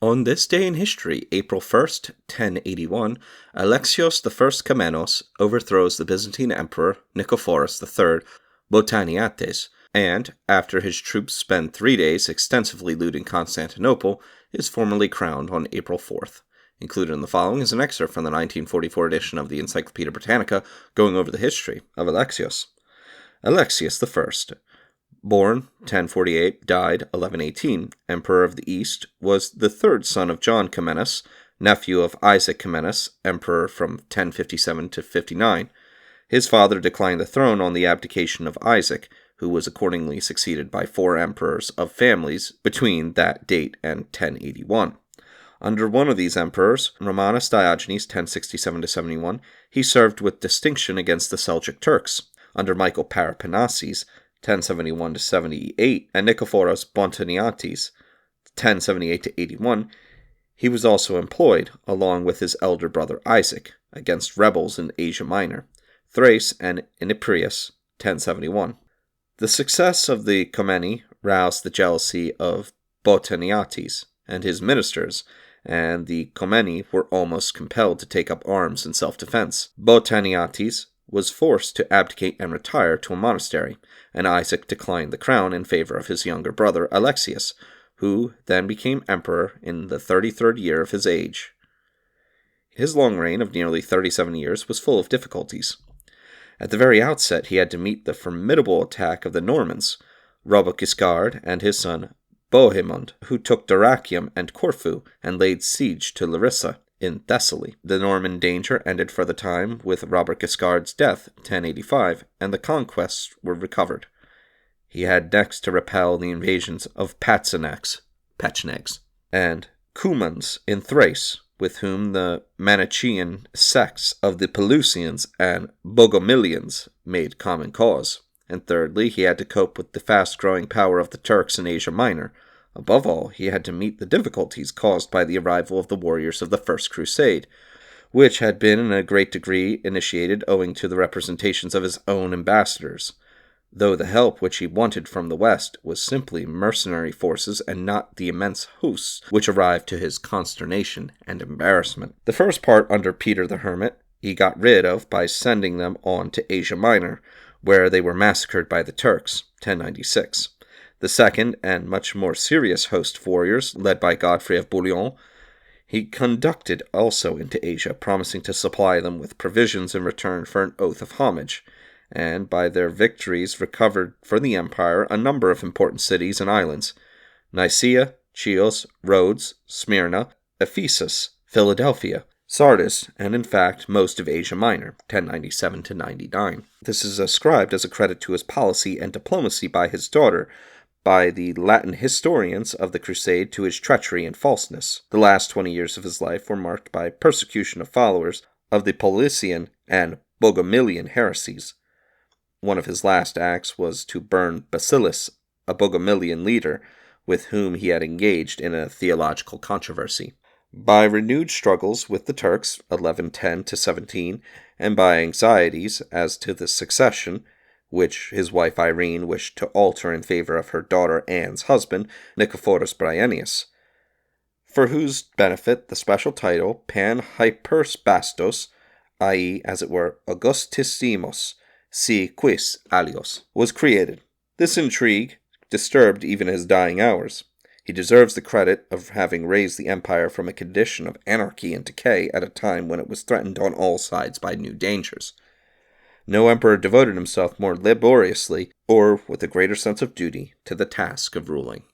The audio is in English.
On this day in history, April 1st, 1081, Alexios I Komnenos overthrows the Byzantine Emperor Nikephoros III Botaneiates, and, after his troops spend 3 days extensively looting Constantinople, is formally crowned on April 4th. Included in the following is an excerpt from the 1944 edition of the Encyclopedia Britannica going over the history of Alexios. Alexios I, born 1048, died 1118, Emperor of the East, was the third son of John Komnenos, nephew of Isaac Komnenos, Emperor from 1057 to 59. His father declined the throne on the abdication of Isaac, who was accordingly succeeded by 4 emperors of families between that date and 1081. Under one of these emperors, Romanus Diogenes 1067-71, he served with distinction against the Seljuk Turks. Under Michael Parapenases 1071-78 and Nikephoros Botaneiates 1078-81, he was also employed, along with his elder brother Isaac, against rebels in Asia Minor, Thrace and Eniprius 1071. The success of the Komneni roused the jealousy of Botaneiates and his ministers, and the Komneni were almost compelled to take up arms in self-defense. Botaneiates was forced to abdicate and retire to a monastery, and Isaac declined the crown in favor of his younger brother Alexius, who then became emperor in the 33rd year of his age. His long reign of nearly 37 years was full of difficulties. At the very outset, he had to meet the formidable attack of the Normans, Robogiscard and his son Bohemond, who took Dyrrhachium and Corfu and laid siege to Larissa in Thessaly. The Norman danger ended for the time with Robogiscard's death, 1085, and the conquests were recovered. He had next to repel the invasions of Patzinegs, and Cumans in Thrace, with whom the Manichaean sects of the Pelusians and Bogomilians made common cause. And thirdly, he had to cope with the fast-growing power of the Turks in Asia Minor. Above all, he had to meet the difficulties caused by the arrival of the warriors of the First Crusade, which had been in a great degree initiated owing to the representations of his own ambassadors, though the help which he wanted from the West was simply mercenary forces and not the immense hosts which arrived to his consternation and embarrassment. The first part under Peter the Hermit he got rid of by sending them on to Asia Minor, where they were massacred by the Turks, 1096. The second, and much more serious host of warriors, led by Godfrey of Bouillon, he conducted also into Asia, promising to supply them with provisions in return for an oath of homage, and by their victories recovered for the empire a number of important cities and islands: Nicaea, Chios, Rhodes, Smyrna, Ephesus, Philadelphia, Sardis, and in fact most of Asia Minor, 1097-99. This is ascribed as a credit to his policy and diplomacy by his daughter, by the Latin historians of the Crusade to his treachery and falseness. The last 20 years of his life were marked by persecution of followers of the Paulician and Bogomilian heresies. One of his last acts was to burn Basilis, a Bogomilian leader, with whom he had engaged in a theological controversy. By renewed struggles with the Turks, 1110-17, and by anxieties as to the succession, which his wife Irene wished to alter in favor of her daughter Anne's husband, Nikephoros Bryennius, for whose benefit the special title Panhypersbastos, i.e., as it were, Augustissimos, si quis alios, was created. This intrigue disturbed even his dying hours. He deserves the credit of having raised the empire from a condition of anarchy and decay at a time when it was threatened on all sides by new dangers. No emperor devoted himself more laboriously or with a greater sense of duty to the task of ruling.